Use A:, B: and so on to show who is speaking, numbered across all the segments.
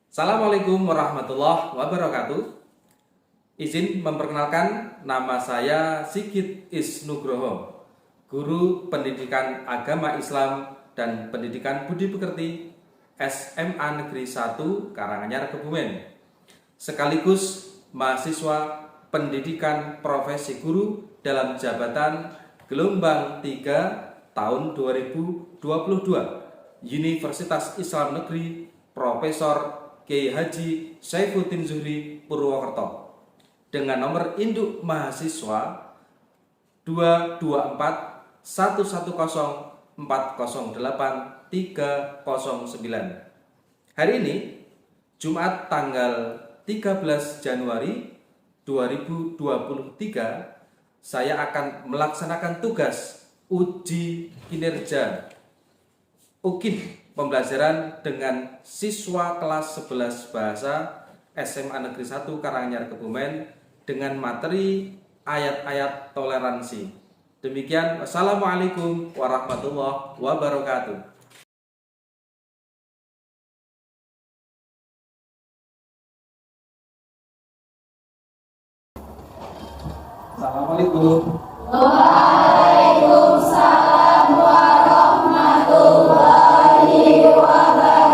A: Assalamualaikum warahmatullahi wabarakatuh. Izin memperkenalkan, nama saya Sigit Isnugroho, Guru Pendidikan Agama Islam dan Pendidikan Budi Pekerti SMA Negeri 1 Karanganyar Kebumen, sekaligus mahasiswa Pendidikan Profesi Guru dalam jabatan gelombang 3 tahun 2022 Universitas Islam Negeri Profesor Kiai Haji Saifuddin Zuhri Purwokerto dengan nomor induk mahasiswa 2240104083009. Hari ini Jumat tanggal 13 Januari 2023 saya akan melaksanakan tugas uji kinerja UKIN pembelajaran dengan siswa kelas 11 bahasa SMA Negeri 1 Karanganyar Kebumen dengan materi ayat-ayat toleransi. Demikian, wassalamualaikum warahmatullahi wabarakatuh. Assalamualaikum.
B: Waalaikumsalam warahmatullahi wabarakatuh.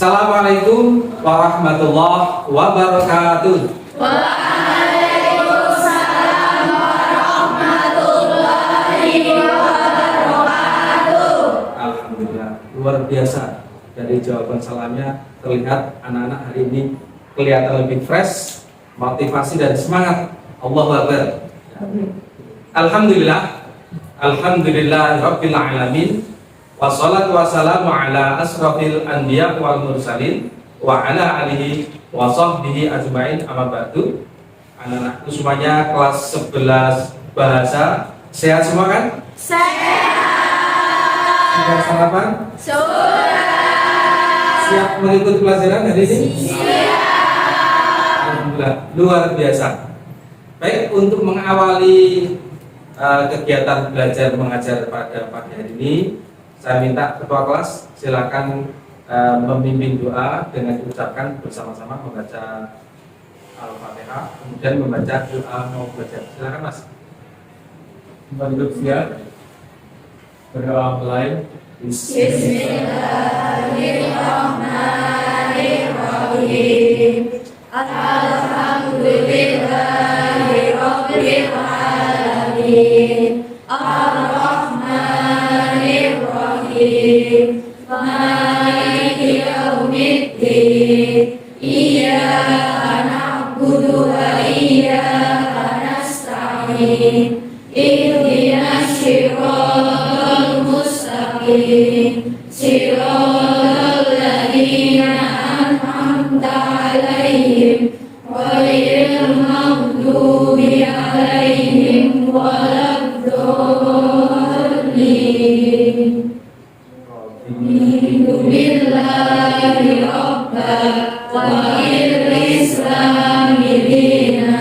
A: Assalamualaikum warahmatullahi wabarakatuh.
B: Waalaikumsalam warahmatullahi wabarakatuh.
A: Alhamdulillah, luar biasa. Dari jawaban salamnya terlihat anak-anak hari ini kelihatan lebih fresh, motivasi dan semangat. Allahu Akbar. Alhamdulillah, alhamdulillah rabbil alamin. Wassalatu wassalamu ala asrafil anbiya wal mursalin wa ala alihi wa sahbihi ajmain, amma ba'du. Anak-anakku semuanya kelas 11 bahasa, sehat semua kan?
B: Sehat.
A: Sudah sarapan?
B: Sudah.
A: Siap mengikuti pelajaran hari ini?
B: Siap.
A: Alhamdulillah, luar biasa. Baik, untuk mengawali kegiatan belajar mengajar pada pagi hari ini, saya minta ketua kelas silakan memimpin doa dengan diucapkan bersama-sama, membaca Al-Fatihah, kemudian membaca doa mau belajar. Silakan Mas.
C: Duduk siap. Berdoa mulai.
B: Bismillahirrahmanirrahim. Alhamdulillahirabbil alamin. Ar-Rahmanir-Rahim. Maliki yaumiddin. Iyyaka na'budu wa iyyaka nasta'in. Ihdinas siratal mustaqim. Siratal ladzina an'amta 'alaihim ghairil maghdubi 'alaihim waladdallin. Billahi rabba wa islami dina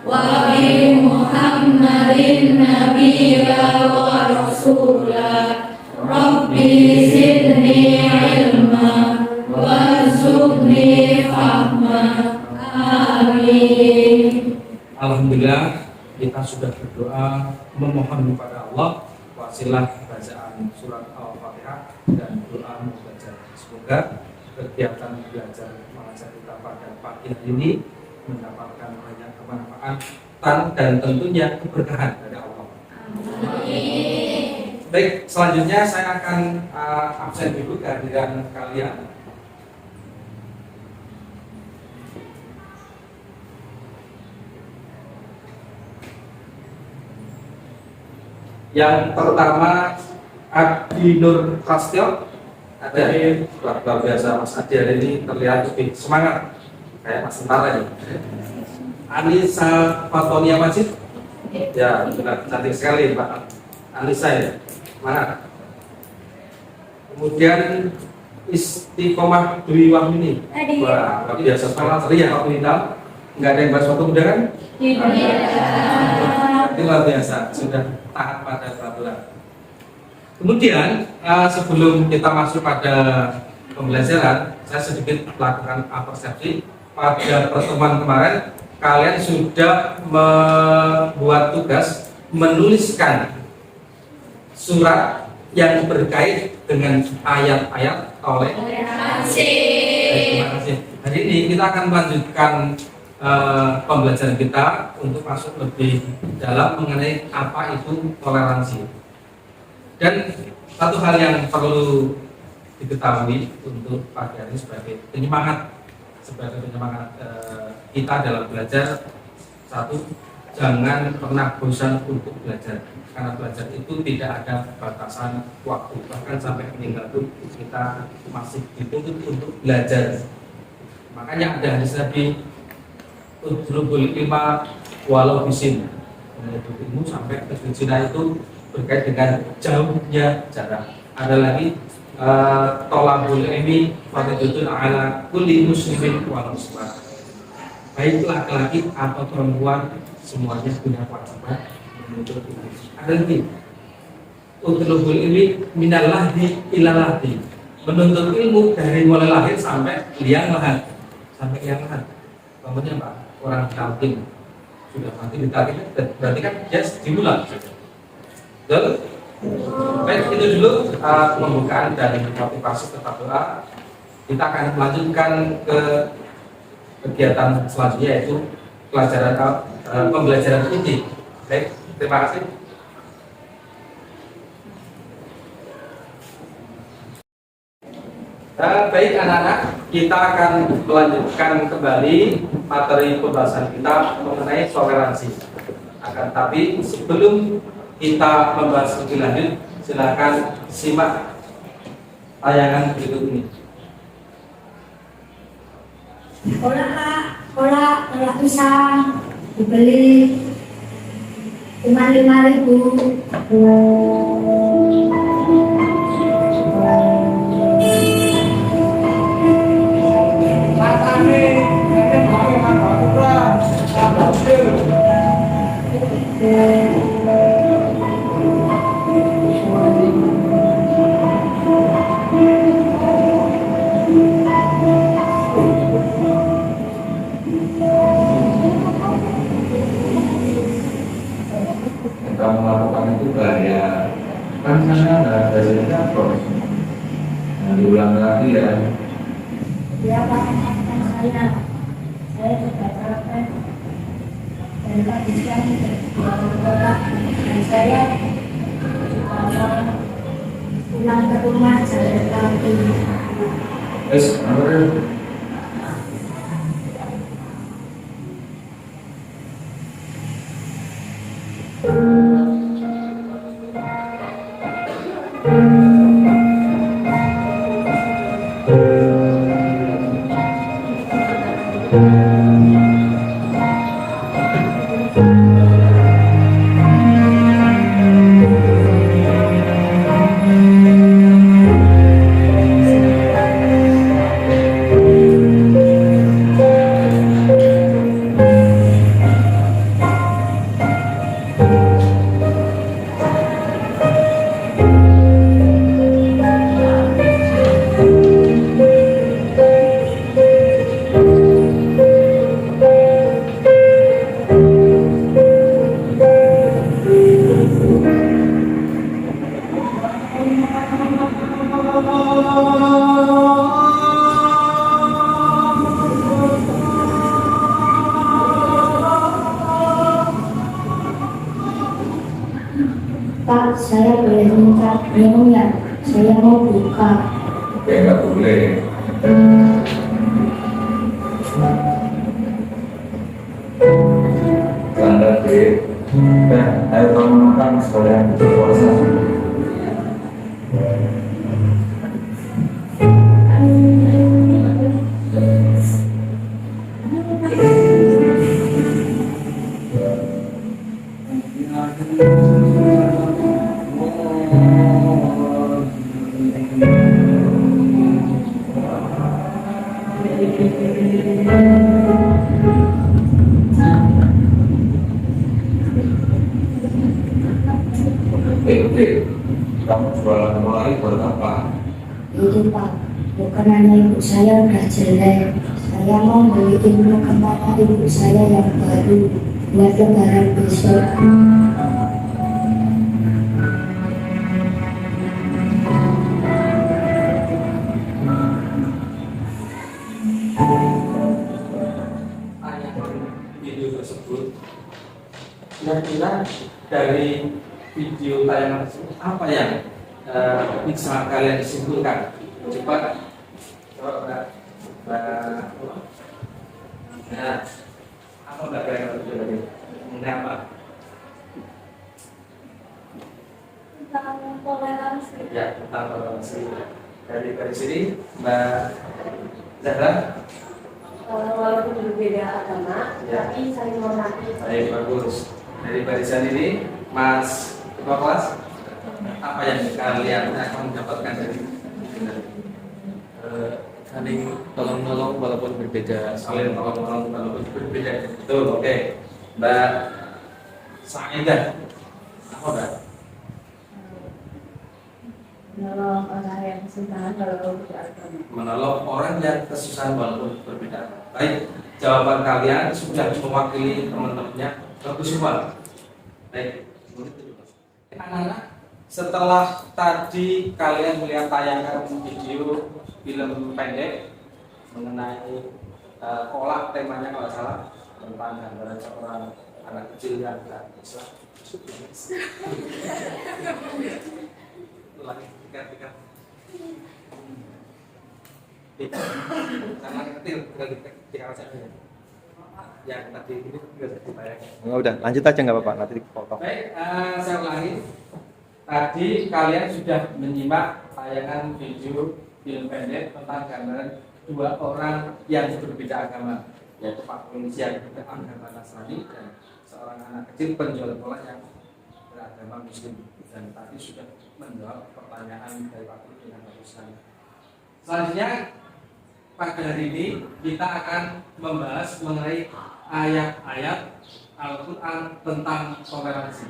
B: wa bi Muhammadin nabiyya wa rasulah. Rabbi zidni ilma warzuqni fahma. Amin.
A: Alhamdulillah, kita sudah berdoa memohon kepada Allah wasilah bacaan surat Al-Fatihah dan doa membaca. Semoga kegiatan belajar mengajar kita pada pagi hari ini mendapatkan banyak kemanfaatan dan tentunya keberkahan dari Allah.
B: Amin.
A: Baik, selanjutnya saya akan absen dulu kehadiran kalian. Yang pertama Adi Nur Prasetyo. Ada luar biasa, Mas Adi hari ini terlihat lebih semangat kayak Mas Tentara ini. Anissa Fatonia Majid. Ya, benar, cantik sekali Pak Anissa ya. Semangat. Kemudian Istiqomah Dwi Wahyuni. Wah, luar biasa semangat ceria waktu hitam. Enggak ada yang bahas waktu muda kan?
B: Tidak.
A: Itu luar biasa, sudah taat pada peraturan. Kemudian sebelum kita masuk pada pembelajaran, saya sedikit melakukan persepsi. Pada pertemuan kemarin, kalian sudah membuat tugas menuliskan surat yang berkait dengan ayat-ayat toleransi. Terima kasih. Hari ini kita akan melanjutkan pembelajaran kita untuk masuk lebih dalam mengenai apa itu toleransi. Dan satu hal yang perlu diketahui untuk pagi hari sebagai penyemangat kita dalam belajar, satu, jangan pernah bosan untuk belajar, karena belajar itu tidak ada batasan waktu, bahkan sampai meninggal pun kita masih dituntut untuk belajar. Makanya ada hadis Nabi, udrubul ilma walau bisin, menuntut ilmu sampai ke zina itu berkait dengan jauhnya jarak. Ada lagi tolabul ilmi fardhun ala kulli muslimin wal muslimat. Baik laki-laki atau perempuan semuanya punya kewajiban menuntut ilmu. Ada lagi utlubul ilmi minal lahdi ilal lahdi, menuntut ilmu dari mulai lahir sampai liang lahat. Kemudian Pak, orang talqin sudah mati ditalqin, berarti kan dia dimulai. Betul? Baik, itu dulu pembukaan dari motivasi tetap doa. Kita akan melanjutkan ke kegiatan selanjutnya, yaitu pembelajaran inti. Baik, terima kasih. Baik anak-anak, kita akan melanjutkan kembali materi pembahasan kita mengenai toleransi. Akan tapi sebelum kita membahas lebih lanjut, silakan simak tayangan berikut ini.
B: Kolak pisang dibeli cuma 5.000.
D: Kamu melakukan itu bahaya, kan sana ada indikator. Nah, diulang lagi ya.
B: Dia maafkan saya sudah capek dan kehabisan kolak, dan saya pulang ke rumah saya lagi.
D: Apa?
B: Pak, saya boleh minta minum ya? Saya mau buka.
D: Ya nggak boleh. Tanda deh. Ayo kamu makan sekalian berpuasa. Kamu jualan mulai buat apa?
B: Itu Pak, bukan hanya ibu saya udah jelek. Saya mau beliin mukena ibu saya yang baru buat lebaran besok.
A: Tayangan video tersebut, kira-kira dari video tayangan tersebut apa yang bisa kalian simpulkan? Coba Mbak. Nah, apa Mbak kira-kira dari mengenai apa?
B: Tentang toleransi.
A: Ya, tentang toleransi. Dari sini Mbak Zahra.
E: Walaupun berbeda agama,
A: Ya.
E: tapi saling menghormati.
A: Baik, bagus. Dari barisan ini, Mas Ketua Kelas, apa yang kalian akan mendapatkan dari
C: Saling tolong-menolong walaupun berbeda.
A: saling tolong-tolong walaupun berbeda? Betul, oke. Mbak Saedah, apa Mbak?
E: Menolong orang yang kesusahan walaupun berbeda agama.
A: Menolong orang yang kesusahan walaupun berbeda. Baik, jawaban kalian sudah mewakili teman-temannya. Bagus semua. Baik, anak-anak, setelah tadi kalian melihat tayangan video film pendek mengenai kolak, temanya kalau salah tentang gambaran seorang anak kecil yang tidak bisa. Ulangi, tiga. Sama kecil, tiga saja. Yang tadi ini juga ditayangkan.
F: Enggak, udah lanjut aja nggak apa-apa, nanti dipotong.
A: Baik, saya ulangi. Tadi kalian sudah menyimak tayangan video film pendek tentang gambaran dua orang yang berbeda agama, yaitu Pak Polisi yang beragama Nasrani dan seorang anak kecil penjual kolak yang beragama Muslim. Dan tadi sudah menjawab pertanyaan dari Pak Polisi yang barusan. Selanjutnya pada hari ini kita akan membahas mengenai ayat-ayat Al-Quran tentang toleransi.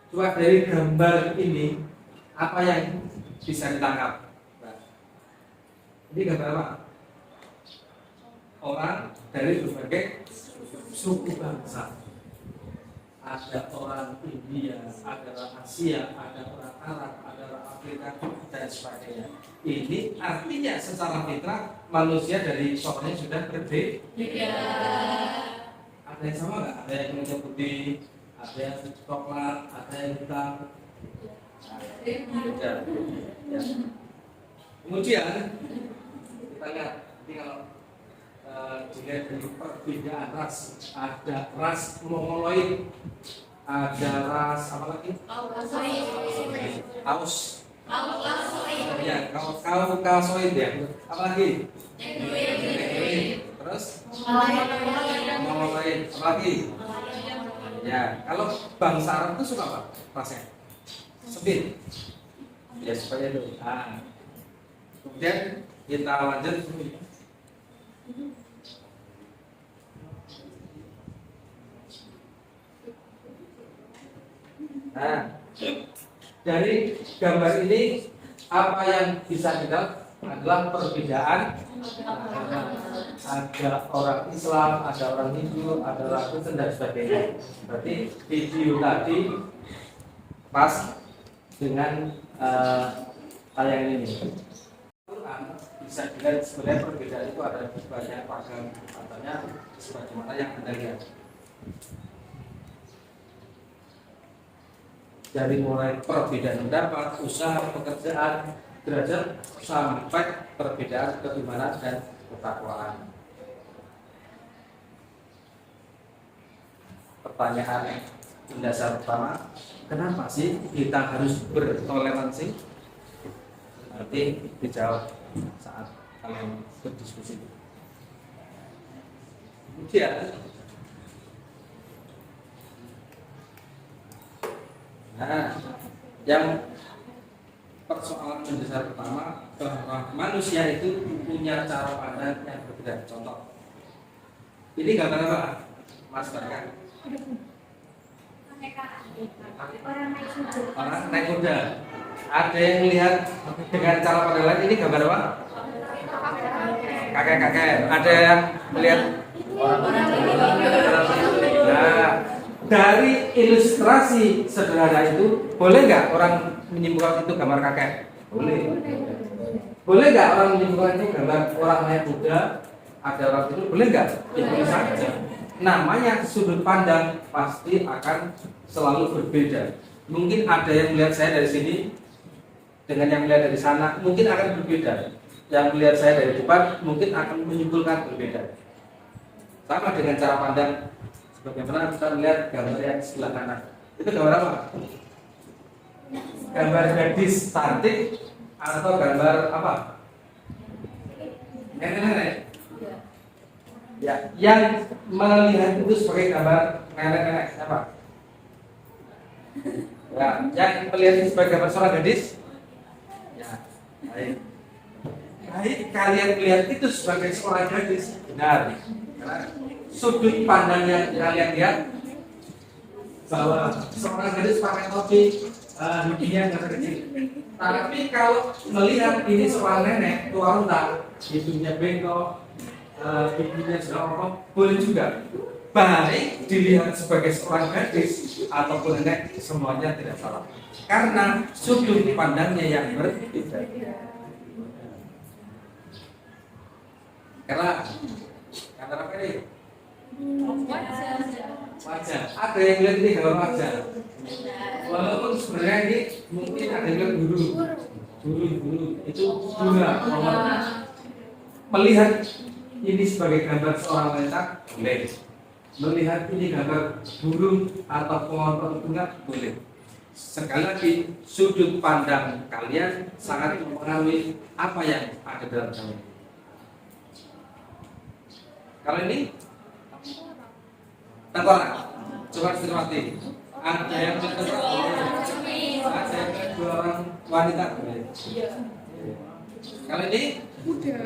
A: Coba dari gambar ini apa yang bisa ditangkap? Nah, ini gambar apa? Orang dari berbagai suku bangsa. Ada orang India, ada orang Asia, ada orang Arab, ada orang Afrika dan sebagainya. Ini artinya secara fitrah manusia dari soalnya sudah berbeda. Ada yang sama nggak? Ada yang kulitnya putih, ada yang coklat, ada yang hitam. Beda. Ya. Kemudian kita lihat ini kalau dilihat dari perbedaan ras, ada ras Mongoloid, ada ras apa lagi? Aus. Ya, Kaukasoid ya. Apa lagi? Terus? Mongoloid. Apa lagi? Ya, kalau bangsa Arab itu suka apa? Rasnya? Sepit. Ya, supaya itu. Nah. Kemudian kita lanjut. Nah, dari gambar ini apa yang bisa kita adalah perbedaan. Ada orang Islam, ada orang Hindu, ada orang Kristen dan sebagainya. Berarti video tadi pas dengan tayangan ini. Quran bisa dilihat sebenarnya perbedaan itu ada banyak ragam, katanya sebagaimana yang Anda lihat. Dari mulai perbedaan pendapat, usaha, pekerjaan, derajat sampai perbedaan keimanan dan ketakwaan. Pertanyaan mendasar pertama, kenapa sih kita harus bertoleransi? Nanti dijawab saat kalian berdiskusi. Kemudian, nah, yang persoalan mendasar pertama bahwa manusia itu punya cara pandang yang berbeda. Contoh, ini gambar apa, Mas Barkan? Orang naik kuda. Ada yang lihat dengan cara pandang lain, ini gambar apa? Kakek-kakek. Ada yang melihat nah, dari ilustrasi sederhana itu, boleh nggak orang menyimpulkan itu gambar kakek? Boleh. Boleh nggak orang menyimpulkan itu gambar orang naik kuda? Ada orang itu, boleh nggak? Itu saja. Namanya sudut pandang pasti akan selalu berbeda. Mungkin ada yang melihat saya dari sini dengan yang melihat dari sana mungkin akan berbeda. Yang melihat saya dari depan mungkin akan menyimpulkan berbeda. Sama dengan cara pandang sebagaimana kita melihat gambar yang sebelah kanan. Itu gambar apa? Gambar gadis cantik atau gambar apa? Nenek-nenek. Ya, yang melihat itu sebagai gambar nenek-nenek siapa? Ya, yang melihat itu sebagai gambar seorang gadis? Ya, baik. Baik, kalian melihat itu sebagai seorang gadis, benar. Karena sudut pandang yang kalian lihat bahwa seorang gadis pakai topi, hidungnya nggak kecil. Tapi kalau melihat ini seorang nenek tua renta, hidungnya bengkok, hidungnya sudah ngomong, boleh juga. Baik dilihat sebagai seorang gadis ataupun nenek, semuanya tidak salah. Karena sudut pandangnya yang berbeda. Karena apa ini? Wajah. Ada yang lihat ini gambar wajah. Walaupun sebenarnya ini mungkin ada yang lihat guru itu bunga. Melihat ini sebagai gambar seorang wanita boleh. Melihat ini gambar burung atau pohon bunga boleh. Sekali lagi sudut pandang kalian sangat mempengaruhi apa yang ada dalam kalian. Kalau ini tengkorak, coba cermati. Ada yang tengkorak, ada yang dua orang wanita. Kalau ini udah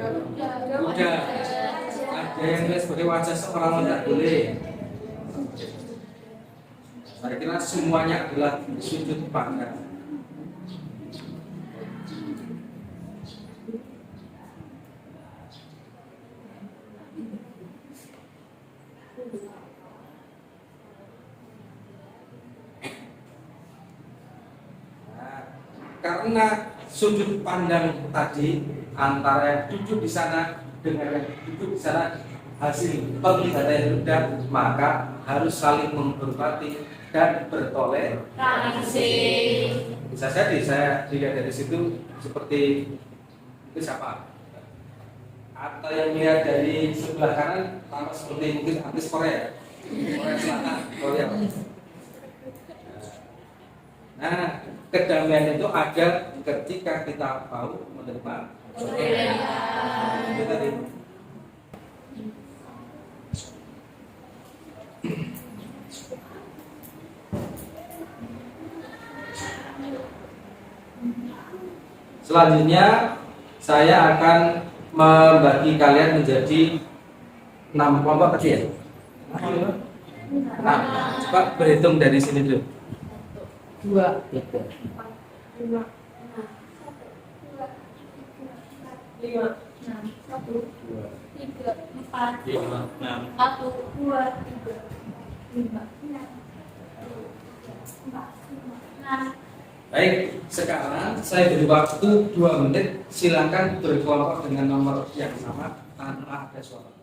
A: ada yang lihat sebagai wajah seorang wanita boleh. Saya kira semuanya adalah sudut pandang. Karena sudut pandang tadi antara yang duduk di sana dengan yang duduk di sana hasil penglihatan yang berbeda, maka harus saling menghormati dan bertoleransi. Bisa jadi saya dilihat dari situ seperti itu siapa? Atau yang melihat dari sebelah kanan tampak seperti mungkin artis Korea Selatan, Korea. Nah, kedamaian itu ada ketika kita mau menerima itu tadi. Selanjutnya saya akan membagi kalian menjadi 6 kelompok kecil. Nah, coba berhitung dari sini dulu.
E: 2, 3, 4, 5, 6, 1, 3, 4, 1, 2, 3, 5, 6.
A: Baik, sekarang saya beri waktu 2 menit. Silakan berkelompok dengan nomor yang sama tanpa ada suara.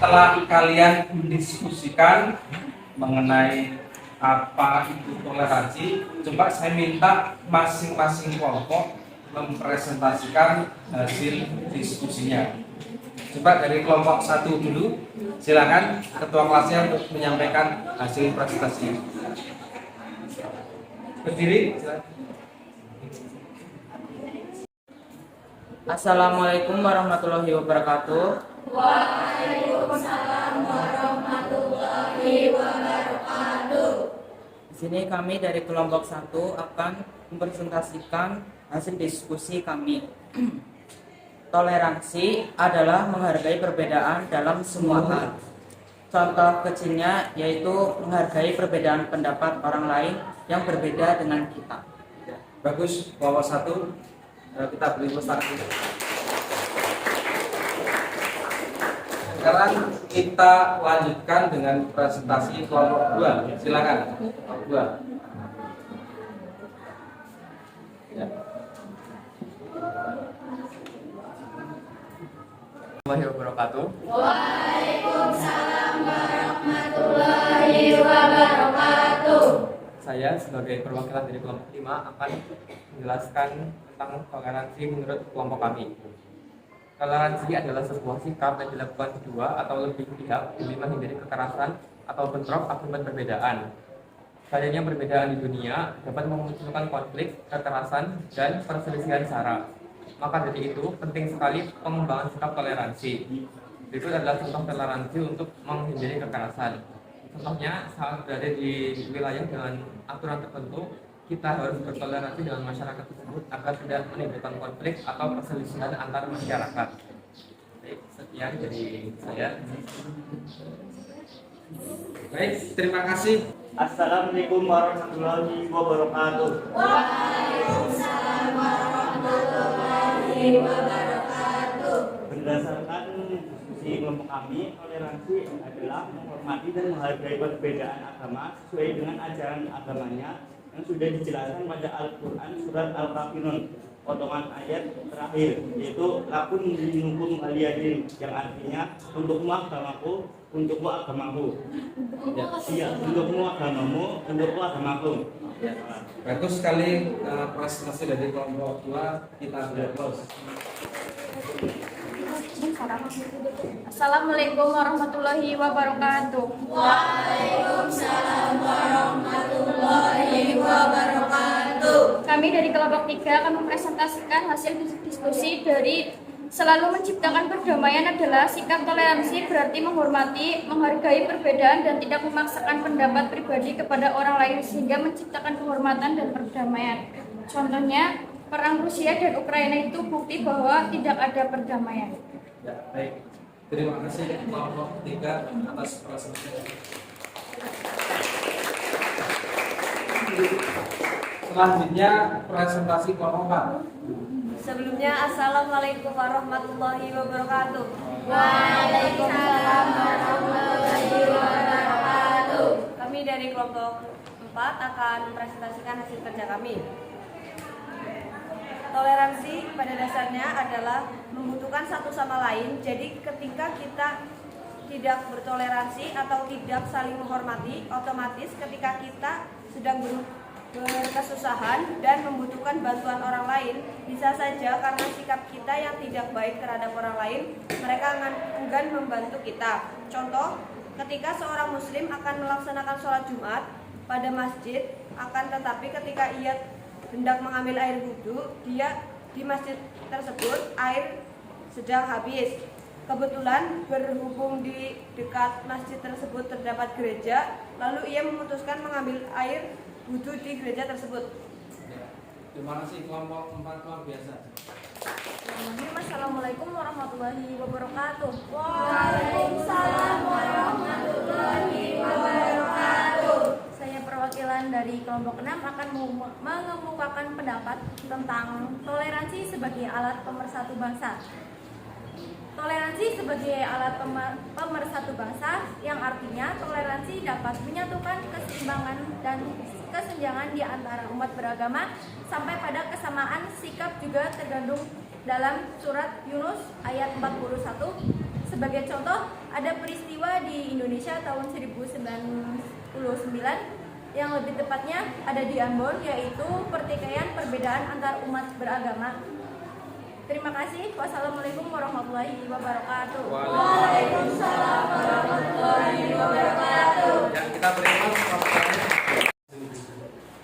A: setelah kalian mendiskusikan mengenai apa itu toleransi, coba saya minta masing-masing kelompok mempresentasikan hasil diskusinya. Coba dari kelompok 1 dulu, silakan ketua kelasnya untuk menyampaikan hasil presentasinya. Berdiri, silakan.
G: Assalamualaikum warahmatullahi wabarakatuh. Di sini kami dari kelompok 1 akan mempresentasikan hasil diskusi kami. Toleransi adalah menghargai perbedaan dalam semua hal. Contoh kecilnya yaitu menghargai perbedaan pendapat orang lain yang berbeda dengan kita.
A: Bagus, kelompok 1 kita beri tepuk tangan. Sekarang kita lanjutkan dengan presentasi kelompok 2. Silakan. Kelompok 2. Ya.
C: Warahmatullahi wabarakatuh.
E: Waalaikumsalam warahmatullahi wabarakatuh.
C: Saya sebagai perwakilan dari kelompok 5 akan menjelaskan tentang toleransi menurut kelompok kami. Toleransi adalah sebuah sikap yang dilakukan kedua atau lebih pihak demi menghindari kekerasan atau bentrok akibat perbedaan. Adanya perbedaan di dunia dapat memunculkan konflik, kekerasan, dan perselisihan sara. Maka dari itu penting sekali pengembangan sikap toleransi. Berikut adalah contoh toleransi untuk menghindari kekerasan. Contohnya saat berada di wilayah dengan aturan tertentu, kita harus bertoleransi dengan masyarakat tersebut agar tidak menimbulkan konflik atau perselisihan antar masyarakat. Baik, sekian dari saya.
A: Baik, terima kasih.
H: Assalamualaikum warahmatullahi wabarakatuh.
E: Waalaikumsalam warahmatullahi wabarakatuh.
H: Berdasarkan diskusi kelompok kami, toleransi adalah menghormati dan menghargai perbedaan agama sesuai dengan ajaran agamanya yang sudah dijelaskan pada Al-Quran surat Al-Kafirun potongan ayat terakhir, yaitu lakun minukum aliyadin, yang artinya untukmu agamaku, untukmu agamaku. Iya, untukmu agamamu, untukmu agamaku.
A: Bagus sekali presentasi dari kelompok 2. Kita sudah close.
E: Assalamualaikum warahmatullahi wabarakatuh. Waalaikumsalam warahmatullahi wabarakatuh. Kami dari kelompok 3 akan mempresentasikan hasil diskusi dari selalu menciptakan perdamaian adalah sikap toleransi berarti menghormati, menghargai perbedaan dan tidak memaksakan pendapat pribadi kepada orang lain sehingga menciptakan kehormatan dan perdamaian. Contohnya, perang Rusia dan Ukraina itu bukti bahwa tidak ada perdamaian.
A: Ya, baik. Terima kasih kelompok 3 atas presentasinya. Selanjutnya presentasi kelompok 4.
I: Sebelumnya, Assalamualaikum warahmatullahi wabarakatuh.
E: Waalaikumsalam warahmatullahi wabarakatuh.
I: Kami dari kelompok 4 akan mempresentasikan hasil kerja kami. Toleransi pada dasarnya adalah membutuhkan satu sama lain. Jadi ketika kita tidak bertoleransi atau tidak saling menghormati, otomatis ketika kita sedang berkesusahan dan membutuhkan bantuan orang lain, bisa saja karena sikap kita yang tidak baik terhadap orang lain, mereka akan enggan membantu kita. Contoh, ketika seorang muslim akan melaksanakan sholat Jumat pada masjid, akan tetapi ketika ia hendak mengambil air wudhu, dia di masjid tersebut air sedang habis. Kebetulan berhubung di dekat masjid tersebut terdapat gereja, lalu ia memutuskan mengambil air wudhu di gereja tersebut.
A: Terima kasih kelompok 4 luar biasa.
I: Assalamualaikum warahmatullahi wabarakatuh.
E: Waalaikumsalam warahmatullahi wabarakatuh.
I: Saya perwakilan dari kelompok 6 akan mengemukakan pendapat tentang toleransi sebagai alat pemersatu bangsa. Toleransi sebagai alat pemersatu bangsa yang artinya toleransi dapat menyatukan keseimbangan dan kesenjangan di antara umat beragama sampai pada kesamaan sikap juga tergandung dalam surat Yunus ayat 41. Sebagai contoh, ada peristiwa di Indonesia tahun 1999 yang lebih tepatnya ada di Ambon, yaitu pertikaian perbedaan antar umat beragama. Terima kasih. Wassalamualaikum warahmatullahi wabarakatuh.
A: Waalaikumsalam
I: warahmatullahi wabarakatuh.
A: Yang kita berikan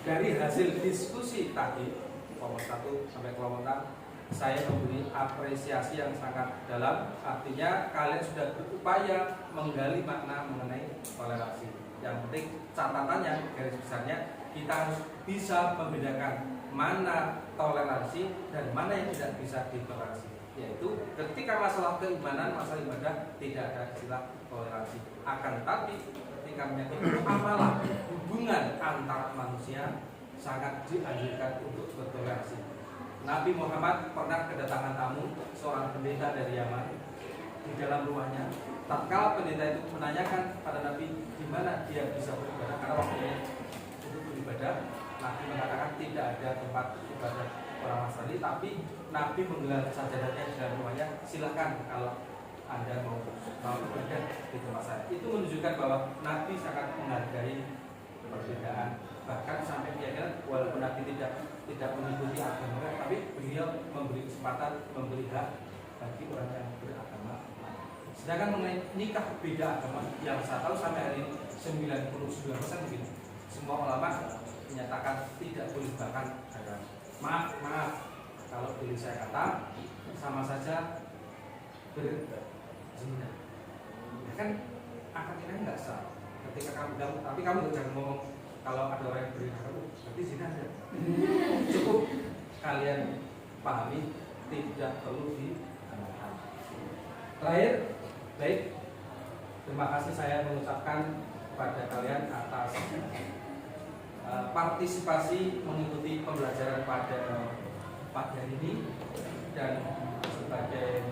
A: dari hasil diskusi tadi kelompok 1 sampai kelompok 6, saya memberi apresiasi yang sangat dalam. Artinya kalian sudah berupaya menggali makna mengenai toleransi. Yang penting catatannya, garis besarnya, kita harus bisa membedakan mana toleransi dan mana yang tidak bisa ditoleransi. Yaitu ketika masalah keimanan, masalah ibadah, tidak ada istilah toleransi. Akan tetapi ketika menyangkut amalan hubungan antar manusia, sangat dianjurkan untuk bertoleransi. Nabi Muhammad pernah kedatangan tamu, seorang pendeta dari Yaman, di dalam rumahnya. Tatkala pendeta itu menanyakan pada Nabi di mana dia bisa beribadah karena waktunya untuk beribadah, Nabi mengatakan tidak ada tempat ibadah orang Nasrani, tapi Nabi menggelar sajadahnya di dalam rumahnya. Silakan kalau Anda mau beribadah di tempat saya. Itu menunjukkan bahwa Nabi sangat menghargai perbedaan. Bahkan sampai dia walaupun Nabi tidak mengikuti agama, tapi beliau memberi kesempatan, memberi hak bagi orang yang beragama. Sedangkan mengenai nikah beda agama, yang saya tahu sampai hari ini 99% mungkin semua ulama menyatakan tidak boleh bahkan haram. Maaf kalau pilih saya kata sama saja berzina. Kan akad nikah nggak sah. Ketika kamu bilang, tapi kamu jangan ngomong kalau ada orang yang berzina, berarti zina aja. Cukup kalian pahami, tidak perlu diamalkan. Terakhir, baik, terima kasih saya mengucapkan kepada kalian atas partisipasi mengikuti pembelajaran pada pagi hari ini. Dan sebagai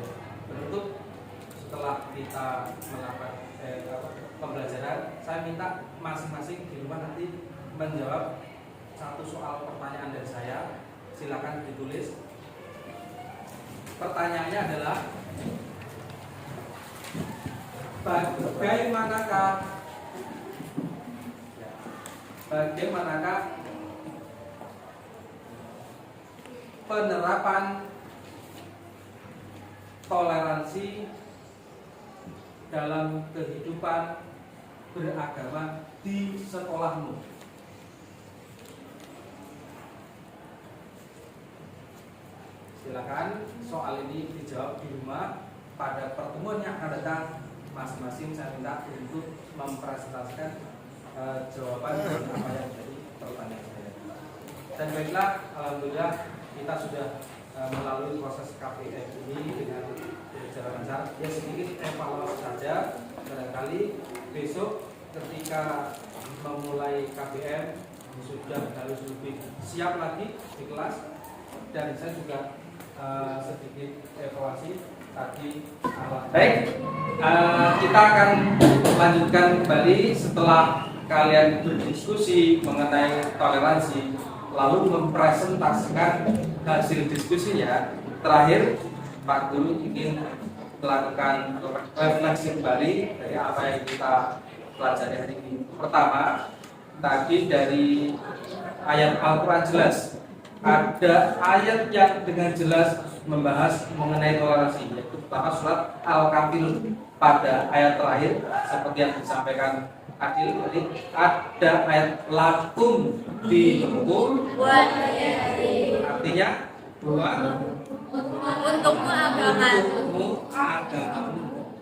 A: penutup, setelah kita melakukan pembelajaran, saya minta masing-masing di rumah nanti menjawab satu soal pertanyaan dari saya. Silakan ditulis. Pertanyaannya adalah, bagaimanakah penerapan toleransi dalam kehidupan beragama di sekolahmu? Silakan soal ini dijawab di rumah. Pada pertemuan yang akan datang, masing-masing saya minta untuk mempresentasikan jawaban dan apa yang menjadi pertanyaan saya. Dan baiklah, alhamdulillah kita sudah melalui proses KPM ini dengan berjalan lancar. Ya, sedikit evaluasi saja. Barangkali besok ketika memulai KPM sudah harus lebih siap lagi di kelas. Dan saya juga sedikit evaluasi tadi. Baik, kita akan lanjutkan kembali setelah kalian berdiskusi mengenai toleransi, lalu mempresentasikan hasil diskusinya. Terakhir, Pak Guru ingin melakukan refleksi kembali dari apa yang kita pelajari hari ini. Pertama, tadi dari ayat Al-Quran jelas, ada ayat yang dengan jelas membahas mengenai toleransi, yaitu pertama surat Al-Kafirun. Pada ayat terakhir, seperti yang disampaikan Adil tadi, ada ayat lakum dinukum, artinya bahwa
I: Untukmu agamamu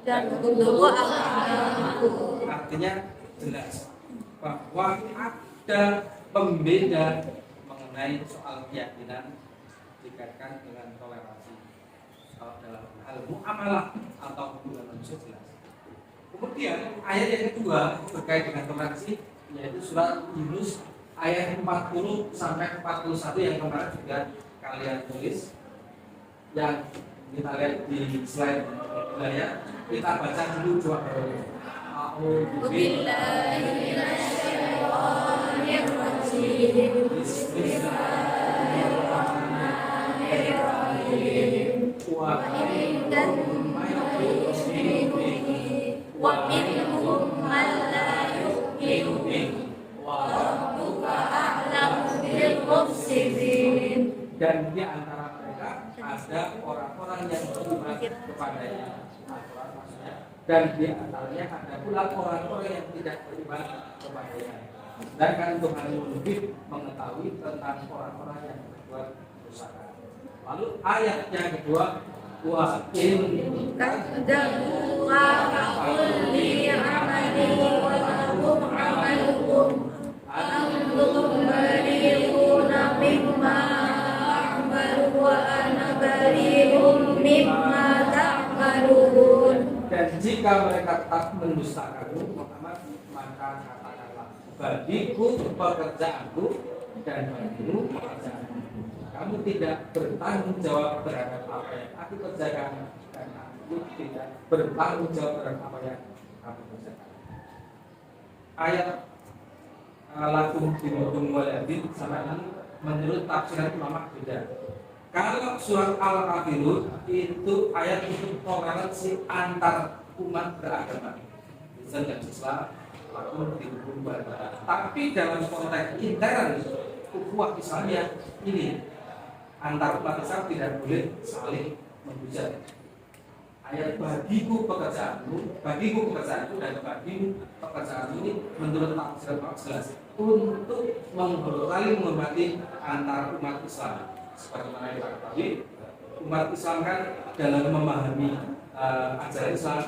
I: dan untukmu agamamu.
A: Artinya jelas bahwa ada pembeda mengenai soal keyakinan dikaitkan dengan toleransi. Kalau dalam hal muamalah atau hubungan manusia jelas. Kemudian ayat yang kedua terkait dengan toleransi, yaitu surat Yunus ayat 40 sampai 41 yang kemarin juga kalian tulis, yang kita lihat di slide ya. Kita baca dulu doa. Bismillahirrahmanirrahim. Wa
E: wa minhum man la yu'minu bihi wa rabbuka a'lamu bil mufsidin.
A: Dan di antara mereka ada orang-orang yang beriman kepadanya, dan di antaranya ada pula orang-orang yang tidak beriman kepadanya. Sedangkan Tuhan lebih mengetahui tentang orang-orang yang berbuat dosa. Lalu ayat yang kedua, wa in
E: kadzabu wa kulli amali wa lahum amaluhum antum bari'una mimma a'malu wa ana bari'un mimma ta'malun.
A: Dan jika mereka tetap mendustakanmu, Muhammad, maka katakanlah, bagiku pekerjaanku dan bagimu pekerjaanmu. Kamu tidak bertanggung jawab terhadap apa yang aku kerjakan, dan aku tidak bertanggung jawab terhadap apa yang kamu kerjakan. Ayat lakum dinukum waladin sama ini menurut tafsiran ulama beda. Kalau surat Al-Kafirun itu ayat itu toleransi antar umat beragama, Islam dan Islam, lakum dinukum waladin. Tapi dalam konteks intern ukhuwah Islamiyah ini, antar umat Islam tidak boleh saling menghujat. Ayat bagiku pekerjaanmu dan bagimu pekerjaanmu ini menurut tafsir jelas untuk saling menghormati antar umat Islam. Seperti mana kita ketahui, umat Islam kan dalam memahami ajaran Islam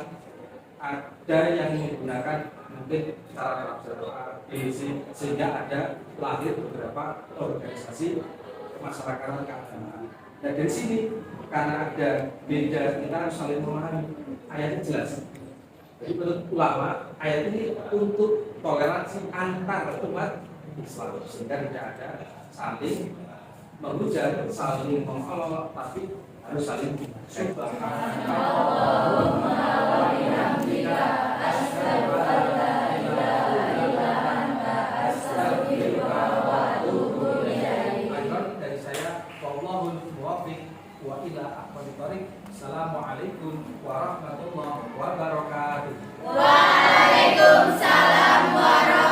A: ada yang menggunakan mungkin cara ABC, sehingga ada lahir beberapa organisasi masyarakat keagamaan. Dan dari sini karena ada beda, kita harus saling memahami. Ayatnya jelas. Jadi menurut ulama ayat ini untuk toleransi antar umat Islam, sehingga tidak ada saling menghujat, saling mengolok, tapi harus saling Assalamualaikum warahmatullahi wabarakatuh.
E: Waalaikumsalam warahmatullahi